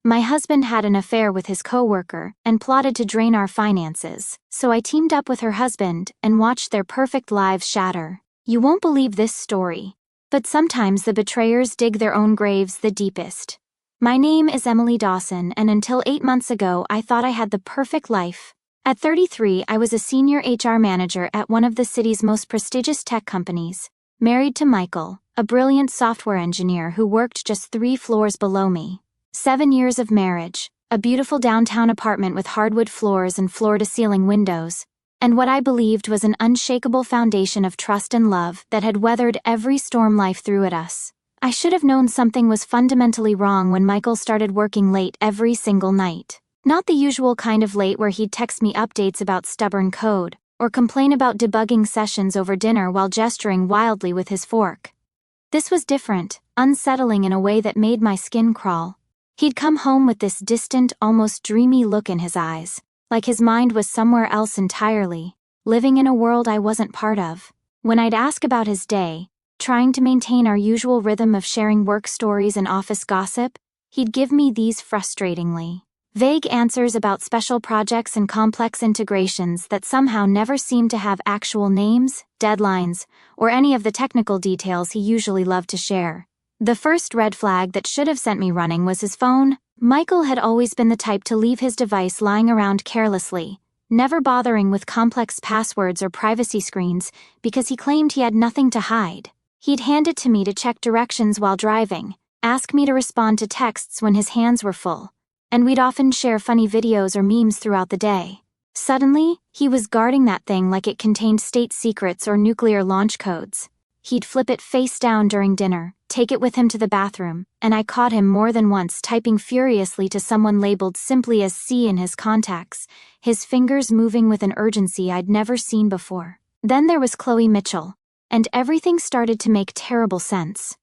My husband had an affair with his coworker and plotted to drain our finances, so I teamed up with her husband and watched their perfect lives shatter. You won't believe this story, but sometimes the betrayers dig their own graves the deepest. My name is Emily Dawson, and until 8 months ago I thought I had the perfect life. At 33, I was a senior HR manager at one of the city's most prestigious tech companies, married to Michael, a brilliant software engineer who worked just 3 floors below me. 7 years of marriage, a beautiful downtown apartment with hardwood floors and floor-to-ceiling windows, and what I believed was an unshakable foundation of trust and love that had weathered every storm life threw at us. I should have known something was fundamentally wrong when Michael started working late every single night. Not the usual kind of late where he'd text me updates about stubborn code, or complain about debugging sessions over dinner while gesturing wildly with his fork. This was different, unsettling in a way that made my skin crawl. He'd come home with this distant, almost dreamy look in his eyes, like his mind was somewhere else entirely, living in a world I wasn't part of. When I'd ask about his day, trying to maintain our usual rhythm of sharing work stories and office gossip, he'd give me these frustratingly vague answers about special projects and complex integrations that somehow never seemed to have actual names, deadlines, or any of the technical details he usually loved to share. The first red flag that should have sent me running was his phone. Michael had always been the type to leave his device lying around carelessly, never bothering with complex passwords or privacy screens because he claimed he had nothing to hide. He'd hand it to me to check directions while driving, ask me to respond to texts when his hands were full, and we'd often share funny videos or memes throughout the day. Suddenly, he was guarding that thing like it contained state secrets or nuclear launch codes. He'd flip it face down during dinner, take it with him to the bathroom, and I caught him more than once typing furiously to someone labeled simply as C in his contacts, his fingers moving with an urgency I'd never seen before. Then there was Chloe Mitchell, and everything started to make terrible sense.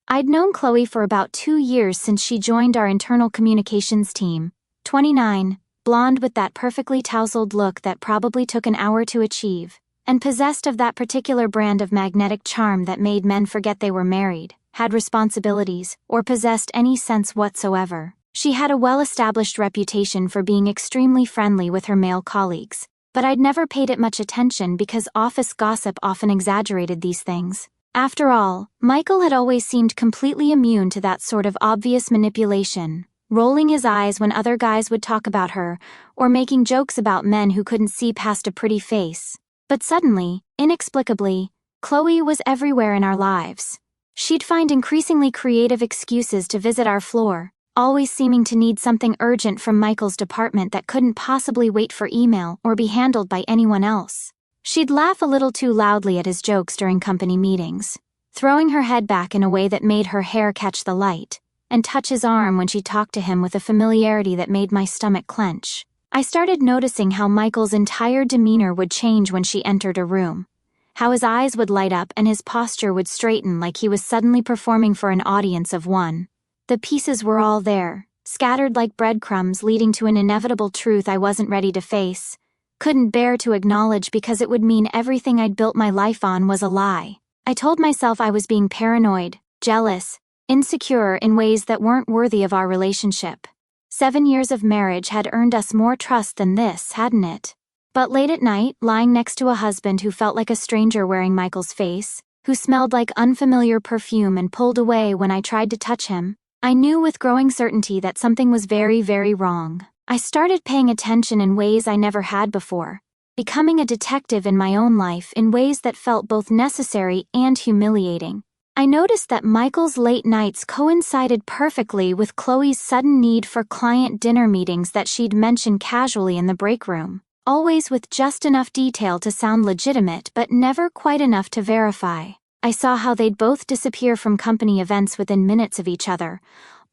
I'd known Chloe for about 2 years since she joined our internal communications team, 29, blonde with that perfectly tousled look that probably took an hour to achieve, and possessed of that particular brand of magnetic charm that made men forget they were married, had responsibilities, or possessed any sense whatsoever. She had a well-established reputation for being extremely friendly with her male colleagues, but I'd never paid it much attention because office gossip often exaggerated these things. After all, Michael had always seemed completely immune to that sort of obvious manipulation, rolling his eyes when other guys would talk about her, or making jokes about men who couldn't see past a pretty face. But suddenly, inexplicably, Chloe was everywhere in our lives. She'd find increasingly creative excuses to visit our floor, always seeming to need something urgent from Michael's department that couldn't possibly wait for email or be handled by anyone else. She'd laugh a little too loudly at his jokes during company meetings, throwing her head back in a way that made her hair catch the light, and touch his arm when she talked to him with a familiarity that made my stomach clench. I started noticing how Michael's entire demeanor would change when she entered a room, how his eyes would light up and his posture would straighten like he was suddenly performing for an audience of one. The pieces were all there, scattered like breadcrumbs leading to an inevitable truth I wasn't ready to face, couldn't bear to acknowledge because it would mean everything I'd built my life on was a lie. I told myself I was being paranoid, jealous, insecure in ways that weren't worthy of our relationship. 7 years of marriage had earned us more trust than this, hadn't it? But late at night, lying next to a husband who felt like a stranger wearing Michael's face, who smelled like unfamiliar perfume and pulled away when I tried to touch him, I knew with growing certainty that something was very, very wrong. I started paying attention in ways I never had before, becoming a detective in my own life in ways that felt both necessary and humiliating. I noticed that Michael's late nights coincided perfectly with Chloe's sudden need for client dinner meetings that she'd mention casually in the break room, always with just enough detail to sound legitimate but never quite enough to verify. I saw how they'd both disappear from company events within minutes of each other,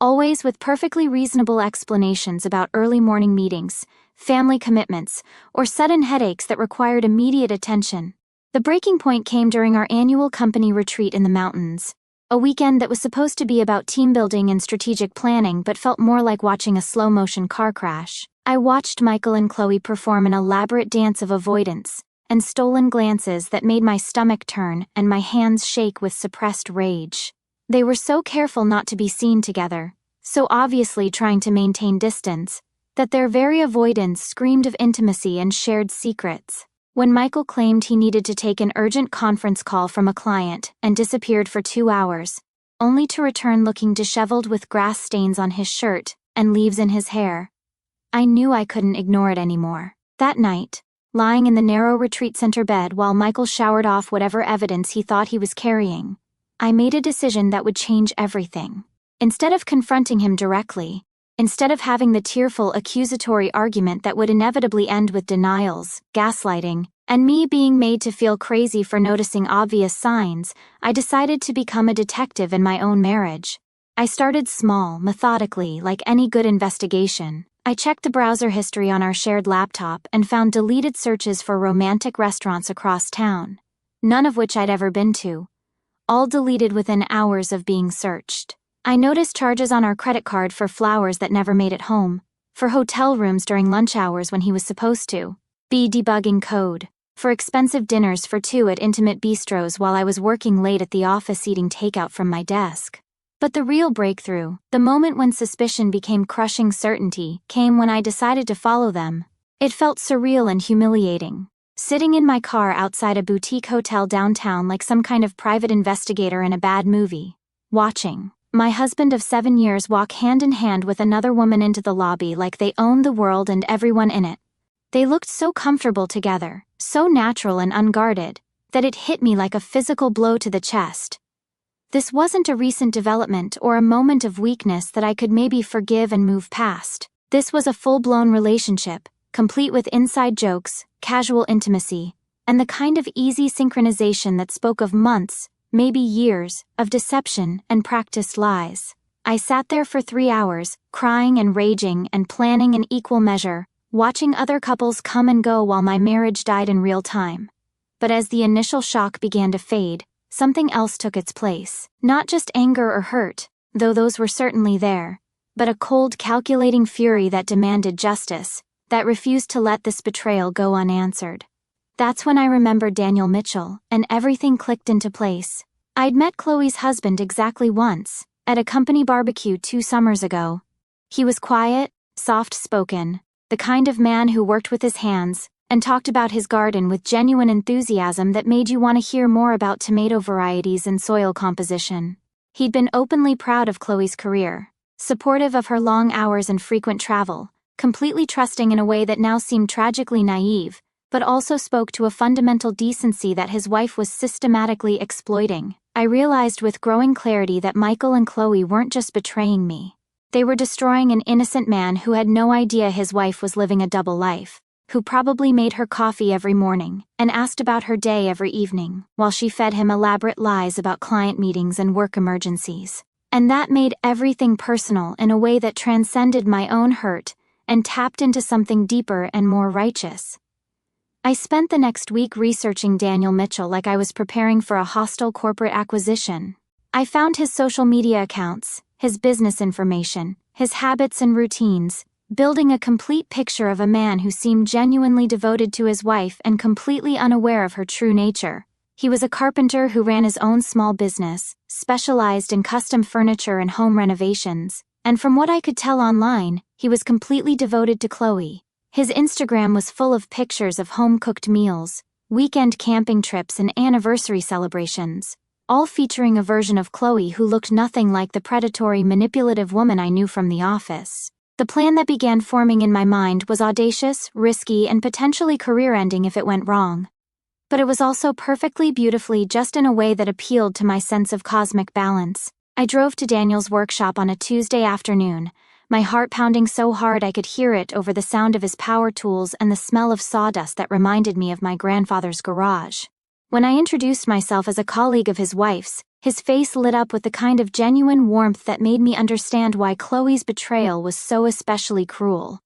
always with perfectly reasonable explanations about early morning meetings, family commitments, or sudden headaches that required immediate attention. The breaking point came during our annual company retreat in the mountains, a weekend that was supposed to be about team building and strategic planning but felt more like watching a slow-motion car crash. I watched Michael and Chloe perform an elaborate dance of avoidance and stolen glances that made my stomach turn and my hands shake with suppressed rage. They were so careful not to be seen together, so obviously trying to maintain distance, that their very avoidance screamed of intimacy and shared secrets. When Michael claimed he needed to take an urgent conference call from a client and disappeared for 2 hours, only to return looking disheveled with grass stains on his shirt and leaves in his hair, I knew I couldn't ignore it anymore. That night, lying in the narrow retreat center bed while Michael showered off whatever evidence he thought he was carrying, I made a decision that would change everything. Instead of confronting him directly, instead of having the tearful accusatory argument that would inevitably end with denials, gaslighting, and me being made to feel crazy for noticing obvious signs, I decided to become a detective in my own marriage. I started small, methodically, like any good investigation. I checked the browser history on our shared laptop and found deleted searches for romantic restaurants across town, none of which I'd ever been to, all deleted within hours of being searched. I noticed charges on our credit card for flowers that never made it home, for hotel rooms during lunch hours when he was supposed to be debugging code, for expensive dinners for two at intimate bistros while I was working late at the office eating takeout from my desk. But the real breakthrough, the moment when suspicion became crushing certainty, came when I decided to follow them. It felt surreal and humiliating. Sitting in my car outside a boutique hotel downtown like some kind of private investigator in a bad movie, watching my husband of 7 years walk hand in hand with another woman into the lobby like they owned the world and everyone in it. They looked so comfortable together, so natural and unguarded, that it hit me like a physical blow to the chest. This wasn't a recent development or a moment of weakness that I could maybe forgive and move past. This was a full-blown relationship, complete with inside jokes, casual intimacy, and the kind of easy synchronization that spoke of months, maybe years, of deception and practiced lies. I sat there for 3 hours, crying and raging and planning in equal measure, watching other couples come and go while my marriage died in real time. But as the initial shock began to fade, something else took its place. Not just anger or hurt, though those were certainly there, but a cold, calculating fury that demanded justice, that refused to let this betrayal go unanswered. That's when I remembered Daniel Mitchell, and everything clicked into place. I'd met Chloe's husband exactly once, at a company barbecue 2 summers ago. He was quiet, soft-spoken, the kind of man who worked with his hands, and talked about his garden with genuine enthusiasm that made you want to hear more about tomato varieties and soil composition. He'd been openly proud of Chloe's career, supportive of her long hours and frequent travel, completely trusting in a way that now seemed tragically naive, but also spoke to a fundamental decency that his wife was systematically exploiting. I realized with growing clarity that Michael and Chloe weren't just betraying me. They were destroying an innocent man who had no idea his wife was living a double life, who probably made her coffee every morning and asked about her day every evening, while she fed him elaborate lies about client meetings and work emergencies. And that made everything personal in a way that transcended my own hurt and tapped into something deeper and more righteous. I spent the next week researching Daniel Mitchell like I was preparing for a hostile corporate acquisition. I found his social media accounts, his business information, his habits and routines, building a complete picture of a man who seemed genuinely devoted to his wife and completely unaware of her true nature. He was a carpenter who ran his own small business, specialized in custom furniture and home renovations, and from what I could tell online, he was completely devoted to Chloe. His Instagram was full of pictures of home-cooked meals, weekend camping trips and anniversary celebrations, all featuring a version of Chloe who looked nothing like the predatory, manipulative woman I knew from the office. The plan that began forming in my mind was audacious, risky, and potentially career-ending if it went wrong. But it was also perfectly beautifully just in a way that appealed to my sense of cosmic balance. I drove to Daniel's workshop on a Tuesday afternoon, my heart pounding so hard I could hear it over the sound of his power tools and the smell of sawdust that reminded me of my grandfather's garage. When I introduced myself as a colleague of his wife's, his face lit up with the kind of genuine warmth that made me understand why Chloe's betrayal was so especially cruel.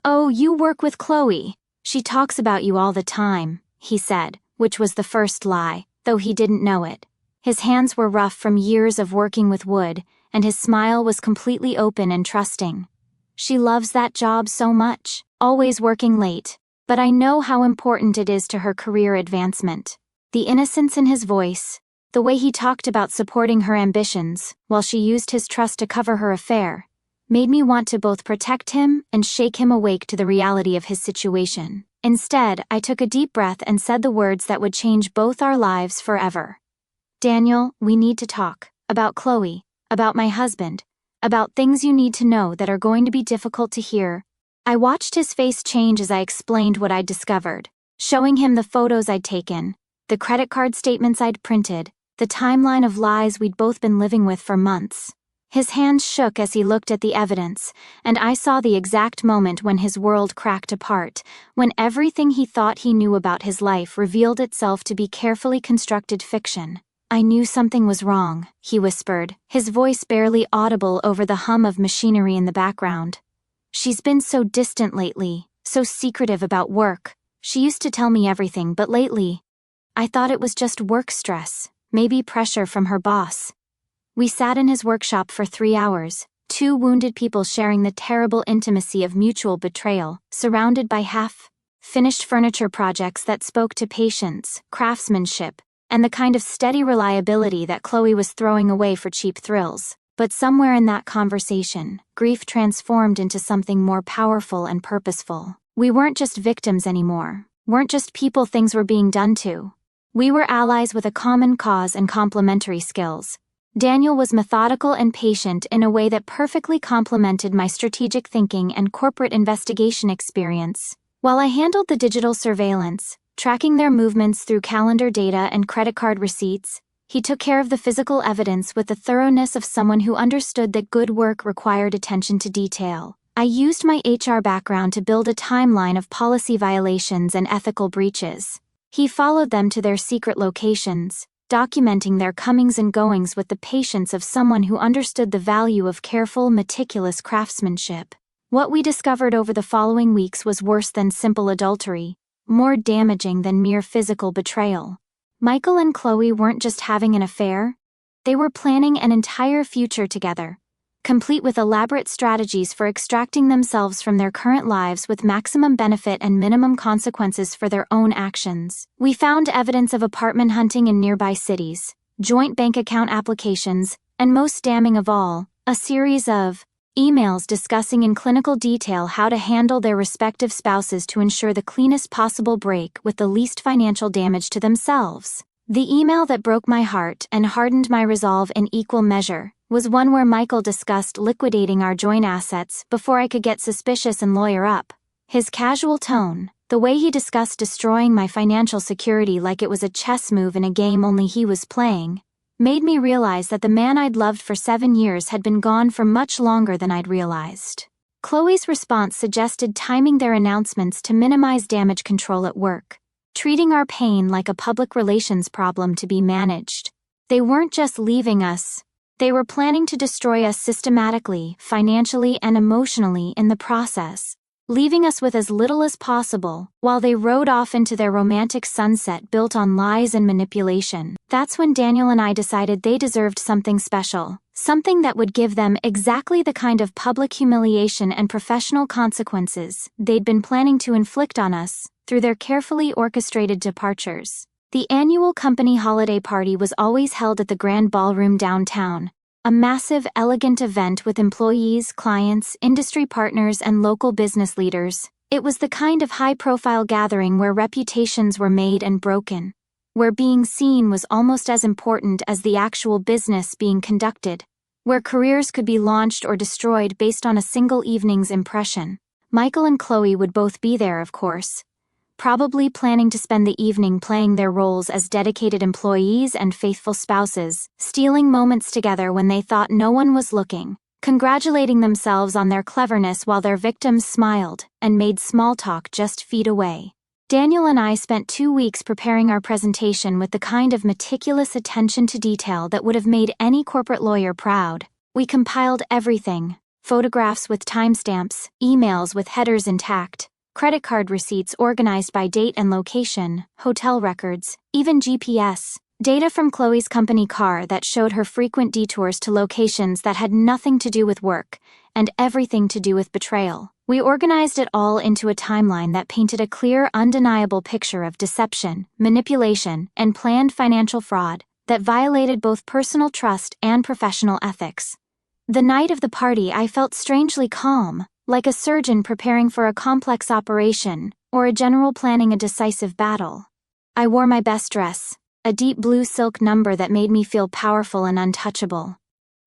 "Oh, you work with Chloe. She talks about you all the time," he said, which was the first lie, though he didn't know it. His hands were rough from years of working with wood, and his smile was completely open and trusting. "She loves that job so much, always working late, but I know how important it is to her career advancement." The innocence in his voice, the way he talked about supporting her ambitions, while she used his trust to cover her affair, made me want to both protect him and shake him awake to the reality of his situation. Instead, I took a deep breath and said the words that would change both our lives forever. Daniel, we need to talk. About Chloe. About my husband. About things you need to know that are going to be difficult to hear. I watched his face change as I explained what I'd discovered, showing him the photos I'd taken, the credit card statements I'd printed, the timeline of lies we'd both been living with for months. His hands shook as he looked at the evidence, and I saw the exact moment when his world cracked apart, when everything he thought he knew about his life revealed itself to be carefully constructed fiction. I knew something was wrong, he whispered, his voice barely audible over the hum of machinery in the background. She's been so distant lately, so secretive about work. She used to tell me everything, but lately, I thought it was just work stress, maybe pressure from her boss. We sat in his workshop for 3 hours, two wounded people sharing the terrible intimacy of mutual betrayal, surrounded by half-finished furniture projects that spoke to patience, craftsmanship, and the kind of steady reliability that Chloe was throwing away for cheap thrills. But somewhere in that conversation, grief transformed into something more powerful and purposeful. We weren't just victims anymore, weren't just people things were being done to. We were allies with a common cause and complementary skills. Daniel was methodical and patient in a way that perfectly complemented my strategic thinking and corporate investigation experience, while I handled the digital surveillance, tracking their movements through calendar data and credit card receipts. He took care of the physical evidence with the thoroughness of someone who understood that good work required attention to detail. I used my HR background to build a timeline of policy violations and ethical breaches. He followed them to their secret locations, documenting their comings and goings with the patience of someone who understood the value of careful, meticulous craftsmanship. What we discovered over the following weeks was worse than simple adultery, more damaging than mere physical betrayal. Michael and Chloe weren't just having an affair, they were planning an entire future together, complete with elaborate strategies for extracting themselves from their current lives with maximum benefit and minimum consequences for their own actions. We found evidence of apartment hunting in nearby cities, joint bank account applications, and most damning of all, a series of emails discussing in clinical detail how to handle their respective spouses to ensure the cleanest possible break with the least financial damage to themselves. The email that broke my heart and hardened my resolve in equal measure was one where Michael discussed liquidating our joint assets before I could get suspicious and lawyer up. His casual tone, the way he discussed destroying my financial security like it was a chess move in a game only he was playing, made me realize that the man I'd loved for 7 years had been gone for much longer than I'd realized. Chloe's response suggested timing their announcements to minimize damage control at work, treating our pain like a public relations problem to be managed. They weren't just leaving us, they were planning to destroy us systematically, financially, and emotionally in the process, leaving us with as little as possible, while they rode off into their romantic sunset built on lies and manipulation. That's when Daniel and I decided they deserved something special, something that would give them exactly the kind of public humiliation and professional consequences they'd been planning to inflict on us through their carefully orchestrated departures. The annual company holiday party was always held at the Grand Ballroom downtown, a massive, elegant event with employees, clients, industry partners, and local business leaders. It was the kind of high-profile gathering where reputations were made and broken, where being seen was almost as important as the actual business being conducted, where careers could be launched or destroyed based on a single evening's impression. Michael and Chloe would both be there, of course, probably planning to spend the evening playing their roles as dedicated employees and faithful spouses, stealing moments together when they thought no one was looking, congratulating themselves on their cleverness while their victims smiled and made small talk just feet away. Daniel and I spent 2 weeks preparing our presentation with the kind of meticulous attention to detail that would have made any corporate lawyer proud. We compiled everything: photographs with timestamps, emails with headers intact, credit card receipts organized by date and location, hotel records, even GPS data from Chloe's company car that showed her frequent detours to locations that had nothing to do with work and everything to do with betrayal. We organized it all into a timeline that painted a clear, undeniable picture of deception, manipulation, and planned financial fraud that violated both personal trust and professional ethics. The night of the party I felt strangely calm, like a surgeon preparing for a complex operation, or a general planning a decisive battle. I wore my best dress, a deep blue silk number that made me feel powerful and untouchable.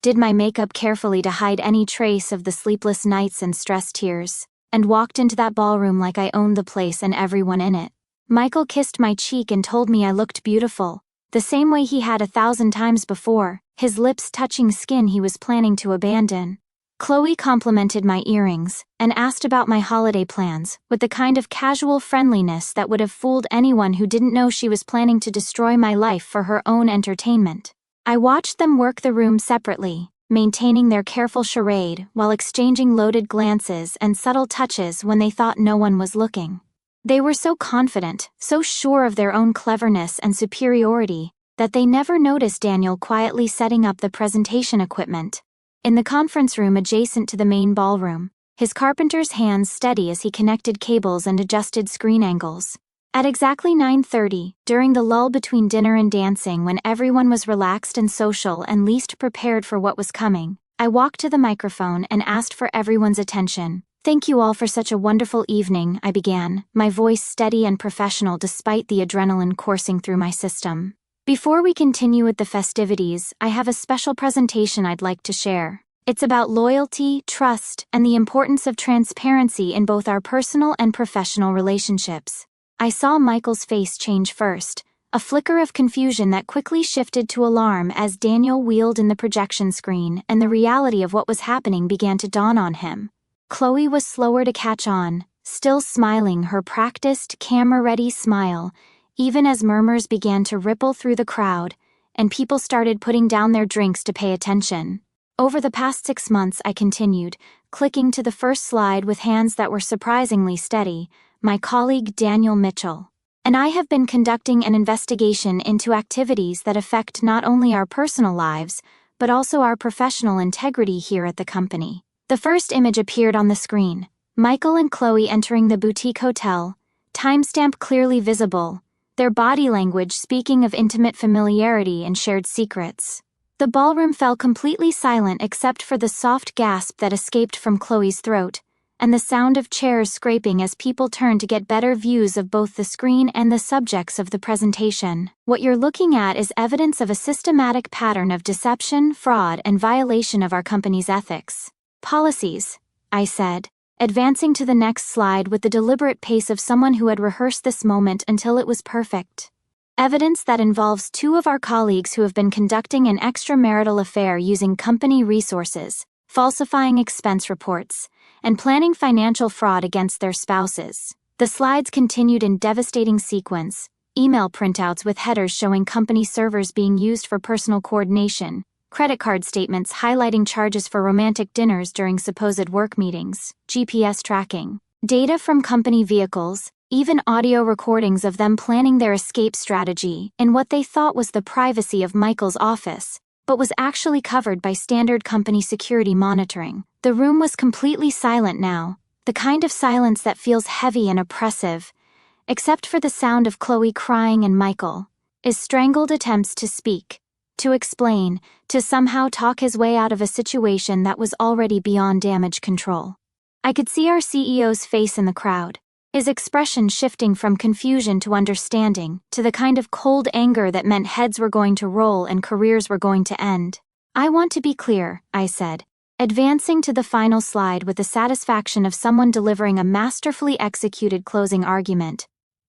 Did my makeup carefully to hide any trace of the sleepless nights and stress tears, and walked into that ballroom like I owned the place and everyone in it. Michael kissed my cheek and told me I looked beautiful, the same way he had 1,000 times before, his lips touching skin he was planning to abandon. Chloe complimented my earrings, and asked about my holiday plans, with the kind of casual friendliness that would have fooled anyone who didn't know she was planning to destroy my life for her own entertainment. I watched them work the room separately, maintaining their careful charade while exchanging loaded glances and subtle touches when they thought no one was looking. They were so confident, so sure of their own cleverness and superiority, that they never noticed Daniel quietly setting up the presentation equipment. In the conference room adjacent to the main ballroom, his carpenter's hands steady as he connected cables and adjusted screen angles. At exactly 9:30, during the lull between dinner and dancing when everyone was relaxed and social and least prepared for what was coming, I walked to the microphone and asked for everyone's attention. "Thank you all for such a wonderful evening," I began, my voice steady and professional despite the adrenaline coursing through my system. "Before we continue with the festivities, I have a special presentation I'd like to share. It's about loyalty, trust, and the importance of transparency in both our personal and professional relationships." I saw Michael's face change first, a flicker of confusion that quickly shifted to alarm as Daniel wheeled in the projection screen and the reality of what was happening began to dawn on him. Chloe was slower to catch on, still smiling her practiced, camera-ready smile, even as murmurs began to ripple through the crowd, and people started putting down their drinks to pay attention. "Over the past 6 months," I continued, clicking to the first slide with hands that were surprisingly steady, "my colleague Daniel Mitchell and I have been conducting an investigation into activities that affect not only our personal lives, but also our professional integrity here at the company." The first image appeared on the screen, Michael and Chloe entering the boutique hotel, timestamp clearly visible, their body language speaking of intimate familiarity and shared secrets. The ballroom fell completely silent except for the soft gasp that escaped from Chloe's throat, and the sound of chairs scraping as people turned to get better views of both the screen and the subjects of the presentation. "What you're looking at is evidence of a systematic pattern of deception, fraud, and violation of our company's ethics. Policies," I said, advancing to the next slide with the deliberate pace of someone who had rehearsed this moment until it was perfect. "Evidence that involves 2 of our colleagues who have been conducting an extramarital affair using company resources, falsifying expense reports, and planning financial fraud against their spouses." The slides continued in devastating sequence, email printouts with headers showing company servers being used for personal coordination, credit card statements highlighting charges for romantic dinners during supposed work meetings, GPS tracking, data from company vehicles, even audio recordings of them planning their escape strategy in what they thought was the privacy of Michael's office, but was actually covered by standard company security monitoring. The room was completely silent now, the kind of silence that feels heavy and oppressive, except for the sound of Chloe crying and Michael's strangled attempts to speak, to explain, to somehow talk his way out of a situation that was already beyond damage control. I could see our CEO's face in the crowd, his expression shifting from confusion to understanding, to the kind of cold anger that meant heads were going to roll and careers were going to end. "I want to be clear," I said, advancing to the final slide with the satisfaction of someone delivering a masterfully executed closing argument.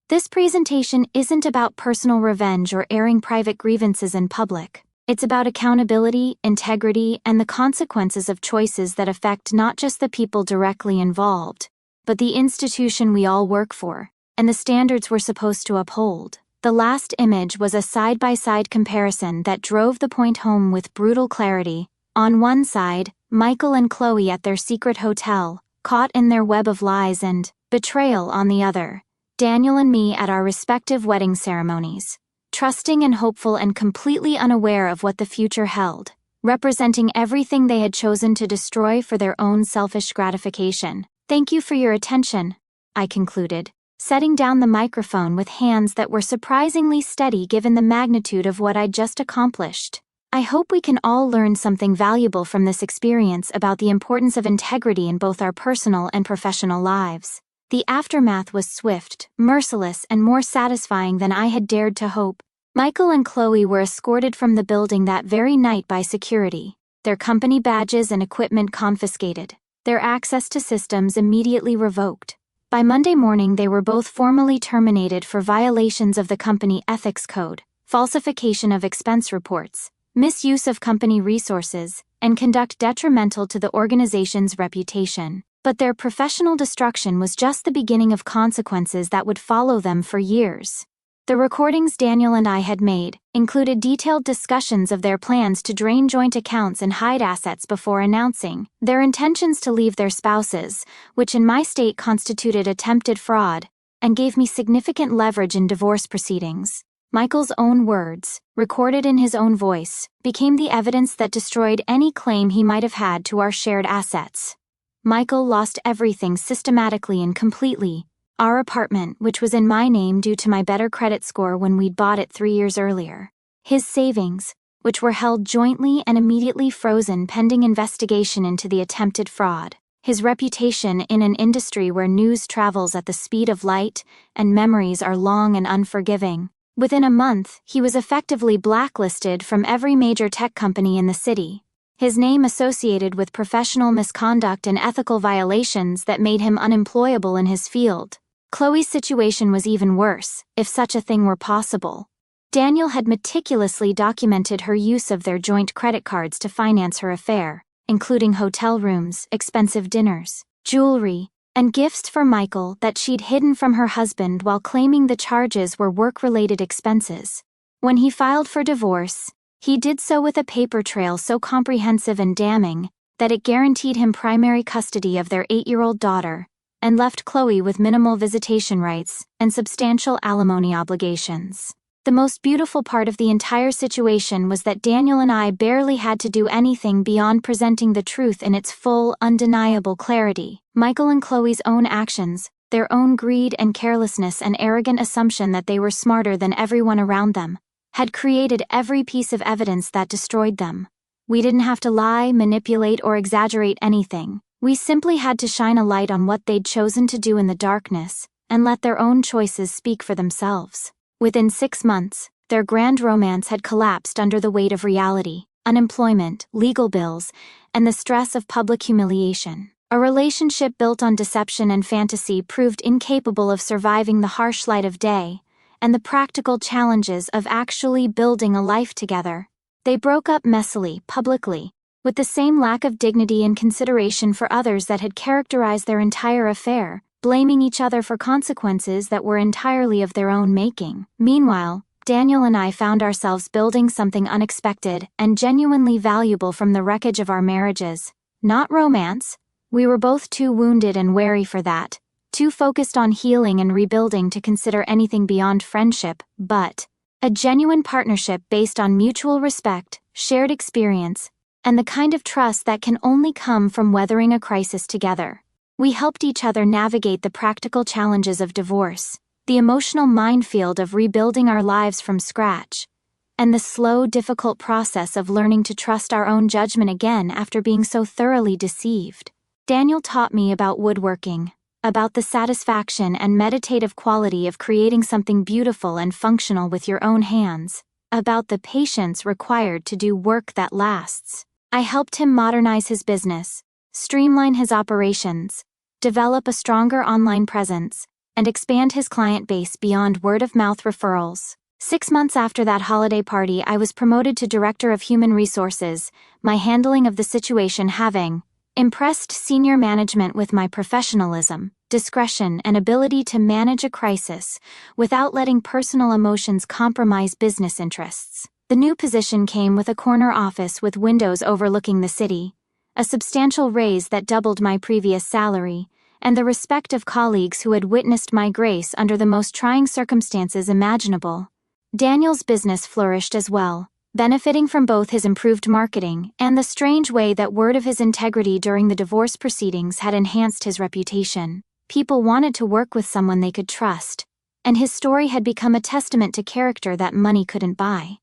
"This presentation isn't about personal revenge or airing private grievances in public. It's about accountability, integrity, and the consequences of choices that affect not just the people directly involved, but the institution we all work for, and the standards we're supposed to uphold." The last image was a side-by-side comparison that drove the point home with brutal clarity. On one side, Michael and Chloe at their secret hotel, caught in their web of lies and betrayal. On the other, Daniel and me at our respective wedding ceremonies, trusting and hopeful and completely unaware of what the future held, representing everything they had chosen to destroy for their own selfish gratification. "Thank you for your attention," I concluded, setting down the microphone with hands that were surprisingly steady given the magnitude of what I'd just accomplished. I hope we can all learn something valuable from this experience about the importance of integrity in both our personal and professional lives. The aftermath was swift, merciless, and more satisfying than I had dared to hope. Michael and Chloe were escorted from the building that very night by security, their company badges and equipment confiscated, their access to systems immediately revoked. By Monday morning, they were both formally terminated for violations of the company ethics code, falsification of expense reports, misuse of company resources, and conduct detrimental to the organization's reputation. But their professional destruction was just the beginning of consequences that would follow them for years. The recordings Daniel and I had made included detailed discussions of their plans to drain joint accounts and hide assets before announcing their intentions to leave their spouses, which in my state constituted attempted fraud, and gave me significant leverage in divorce proceedings. Michael's own words, recorded in his own voice, became the evidence that destroyed any claim he might have had to our shared assets. Michael lost everything systematically and completely. Our apartment, which was in my name due to my better credit score when we'd bought it 3 years earlier. His savings, which were held jointly and immediately frozen pending investigation into the attempted fraud. His reputation in an industry where news travels at the speed of light and memories are long and unforgiving. Within a month, he was effectively blacklisted from every major tech company in the city. His name associated with professional misconduct and ethical violations that made him unemployable in his field. Chloe's situation was even worse, if such a thing were possible. Daniel had meticulously documented her use of their joint credit cards to finance her affair, including hotel rooms, expensive dinners, jewelry, and gifts for Michael that she'd hidden from her husband while claiming the charges were work-related expenses. When he filed for divorce, he did so with a paper trail so comprehensive and damning that it guaranteed him primary custody of their 8-year-old daughter and left Chloe with minimal visitation rights and substantial alimony obligations. The most beautiful part of the entire situation was that Daniel and I barely had to do anything beyond presenting the truth in its full, undeniable clarity. Michael and Chloe's own actions, their own greed and carelessness and arrogant assumption that they were smarter than everyone around them, had created every piece of evidence that destroyed them. We didn't have to lie, manipulate, or exaggerate anything. We simply had to shine a light on what they'd chosen to do in the darkness, and let their own choices speak for themselves. Within 6 months, their grand romance had collapsed under the weight of reality, unemployment, legal bills, and the stress of public humiliation. A relationship built on deception and fantasy proved incapable of surviving the harsh light of day and the practical challenges of actually building a life together. They broke up messily, publicly, with the same lack of dignity and consideration for others that had characterized their entire affair, blaming each other for consequences that were entirely of their own making. Meanwhile, Daniel and I found ourselves building something unexpected and genuinely valuable from the wreckage of our marriages. Not romance. We were both too wounded and wary for that, too focused on healing and rebuilding to consider anything beyond friendship, but a genuine partnership based on mutual respect, shared experience, and the kind of trust that can only come from weathering a crisis together. We helped each other navigate the practical challenges of divorce, the emotional minefield of rebuilding our lives from scratch, and the slow, difficult process of learning to trust our own judgment again after being so thoroughly deceived. Daniel taught me about woodworking, about the satisfaction and meditative quality of creating something beautiful and functional with your own hands, about the patience required to do work that lasts. I helped him modernize his business, streamline his operations, develop a stronger online presence, and expand his client base beyond word-of-mouth referrals. 6 months after that holiday party, I was promoted to Director of Human Resources, my handling of the situation having impressed senior management with my professionalism, discretion, and ability to manage a crisis without letting personal emotions compromise business interests. The new position came with a corner office with windows overlooking the city, a substantial raise that doubled my previous salary, and the respect of colleagues who had witnessed my grace under the most trying circumstances imaginable. Daniel's business flourished as well, benefiting from both his improved marketing and the strange way that word of his integrity during the divorce proceedings had enhanced his reputation. People wanted to work with someone they could trust, and his story had become a testament to character that money couldn't buy.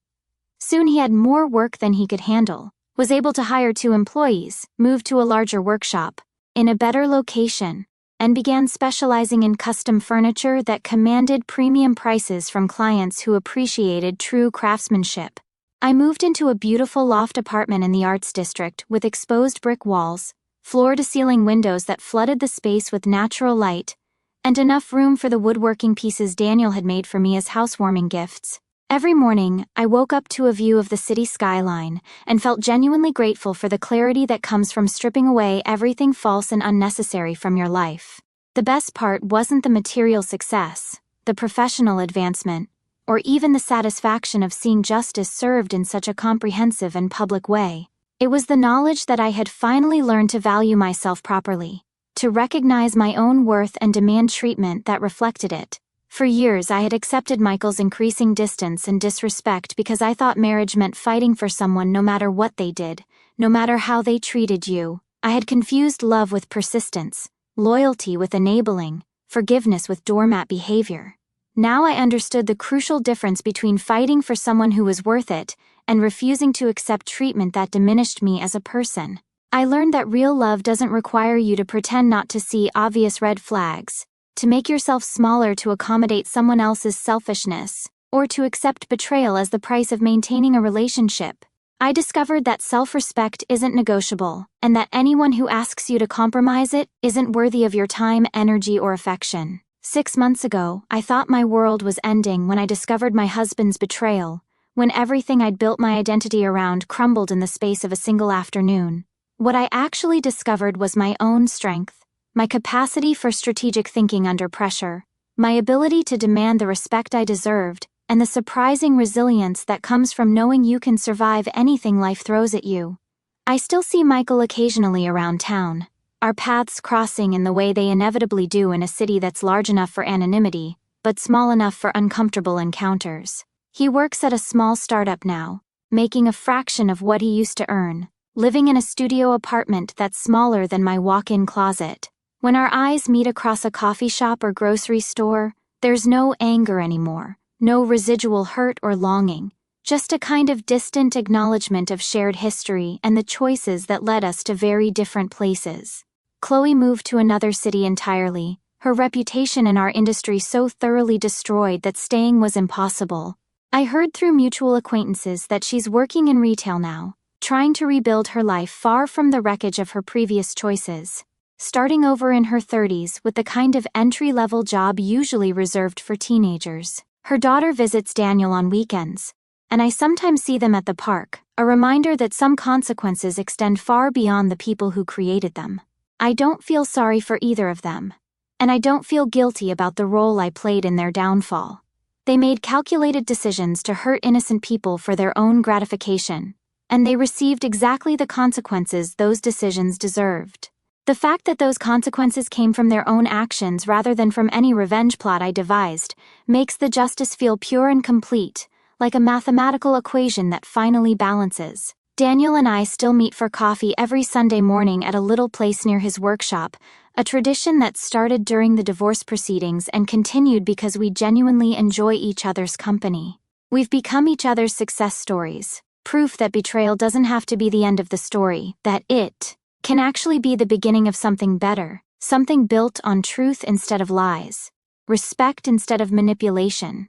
Soon he had more work than he could handle, was able to hire 2 employees, move to a larger workshop, in a better location, and began specializing in custom furniture that commanded premium prices from clients who appreciated true craftsmanship. I moved into a beautiful loft apartment in the Arts District with exposed brick walls, floor-to-ceiling windows that flooded the space with natural light, and enough room for the woodworking pieces Daniel had made for me as housewarming gifts. Every morning, I woke up to a view of the city skyline and felt genuinely grateful for the clarity that comes from stripping away everything false and unnecessary from your life. The best part wasn't the material success, the professional advancement, or even the satisfaction of seeing justice served in such a comprehensive and public way. It was the knowledge that I had finally learned to value myself properly, to recognize my own worth and demand treatment that reflected it. For years I had accepted Michael's increasing distance and disrespect because I thought marriage meant fighting for someone no matter what they did, no matter how they treated you. I had confused love with persistence, loyalty with enabling, forgiveness with doormat behavior. Now I understood the crucial difference between fighting for someone who was worth it and refusing to accept treatment that diminished me as a person. I learned that real love doesn't require you to pretend not to see obvious red flags, to make yourself smaller to accommodate someone else's selfishness, or to accept betrayal as the price of maintaining a relationship. I discovered that self-respect isn't negotiable, and that anyone who asks you to compromise it isn't worthy of your time, energy, or affection. 6 months ago, I thought my world was ending when I discovered my husband's betrayal, when everything I'd built my identity around crumbled in the space of a single afternoon. What I actually discovered was my own strength, my capacity for strategic thinking under pressure, my ability to demand the respect I deserved, and the surprising resilience that comes from knowing you can survive anything life throws at you. I still see Michael occasionally around town, our paths crossing in the way they inevitably do in a city that's large enough for anonymity, but small enough for uncomfortable encounters. He works at a small startup now, making a fraction of what he used to earn, living in a studio apartment that's smaller than my walk-in closet. When our eyes meet across a coffee shop or grocery store, there's no anger anymore, no residual hurt or longing, just a kind of distant acknowledgement of shared history and the choices that led us to very different places. Chloe moved to another city entirely, her reputation in our industry so thoroughly destroyed that staying was impossible. I heard through mutual acquaintances that she's working in retail now, trying to rebuild her life far from the wreckage of her previous choices. Starting over in her 30s with the kind of entry-level job usually reserved for teenagers. Her daughter visits Daniel on weekends, and I sometimes see them at the park, a reminder that some consequences extend far beyond the people who created them. I don't feel sorry for either of them, and I don't feel guilty about the role I played in their downfall. They made calculated decisions to hurt innocent people for their own gratification, and they received exactly the consequences those decisions deserved. The fact that those consequences came from their own actions rather than from any revenge plot I devised makes the justice feel pure and complete, like a mathematical equation that finally balances. Daniel and I still meet for coffee every Sunday morning at a little place near his workshop, a tradition that started during the divorce proceedings and continued because we genuinely enjoy each other's company. We've become each other's success stories, proof that betrayal doesn't have to be the end of the story, that it can actually be the beginning of something better, something built on truth instead of lies, respect instead of manipulation,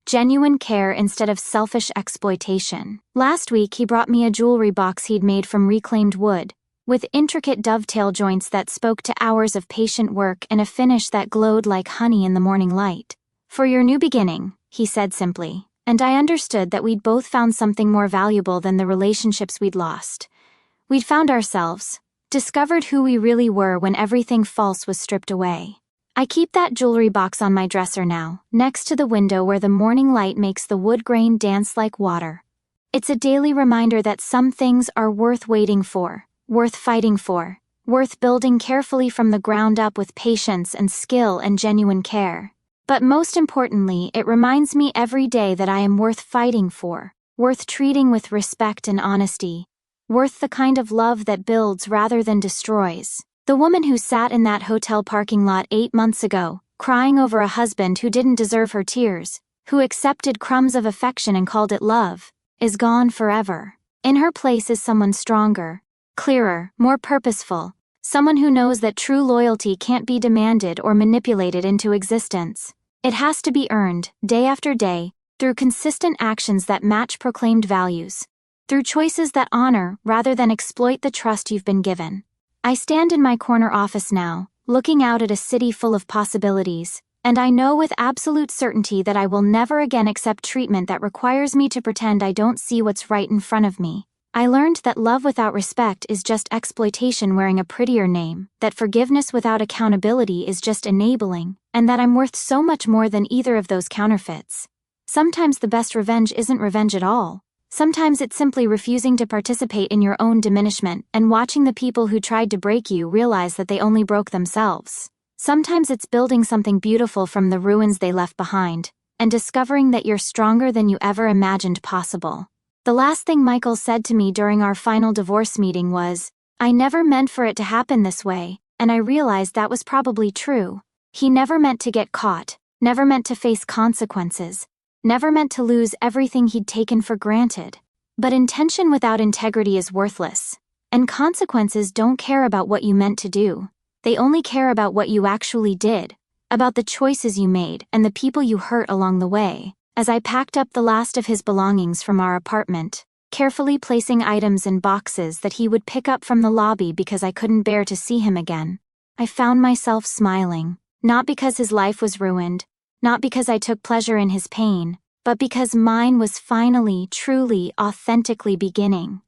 genuine care instead of selfish exploitation. Last week he brought me a jewelry box he'd made from reclaimed wood, with intricate dovetail joints that spoke to hours of patient work and a finish that glowed like honey in the morning light. "For your new beginning," he said simply, and I understood that we'd both found something more valuable than the relationships we'd lost. We'd found ourselves, discovered who we really were when everything false was stripped away. I keep that jewelry box on my dresser now, next to the window where the morning light makes the wood grain dance like water. It's a daily reminder that some things are worth waiting for, worth fighting for, worth building carefully from the ground up with patience and skill and genuine care. But most importantly, it reminds me every day that I am worth fighting for, worth treating with respect and honesty, worth the kind of love that builds rather than destroys. The woman who sat in that hotel parking lot 8 months ago, crying over a husband who didn't deserve her tears, who accepted crumbs of affection and called it love, is gone forever. In her place is someone stronger, clearer, more purposeful, someone who knows that true loyalty can't be demanded or manipulated into existence. It has to be earned, day after day, through consistent actions that match proclaimed values, through choices that honor rather than exploit the trust you've been given. I stand in my corner office now, looking out at a city full of possibilities, and I know with absolute certainty that I will never again accept treatment that requires me to pretend I don't see what's right in front of me. I learned that love without respect is just exploitation wearing a prettier name, that forgiveness without accountability is just enabling, and that I'm worth so much more than either of those counterfeits. Sometimes the best revenge isn't revenge at all. Sometimes it's simply refusing to participate in your own diminishment and watching the people who tried to break you realize that they only broke themselves. Sometimes it's building something beautiful from the ruins they left behind, and discovering that you're stronger than you ever imagined possible. The last thing Michael said to me during our final divorce meeting was, "I never meant for it to happen this way," and I realized that was probably true. He never meant to get caught, never meant to face consequences, never meant to lose everything he'd taken for granted. But intention without integrity is worthless, and consequences don't care about what you meant to do. They only care about what you actually did, about the choices you made and the people you hurt along the way. As I packed up the last of his belongings from our apartment, carefully placing items in boxes that he would pick up from the lobby because I couldn't bear to see him again, I found myself smiling, not because his life was ruined, not because I took pleasure in his pain, but because mine was finally, truly, authentically beginning.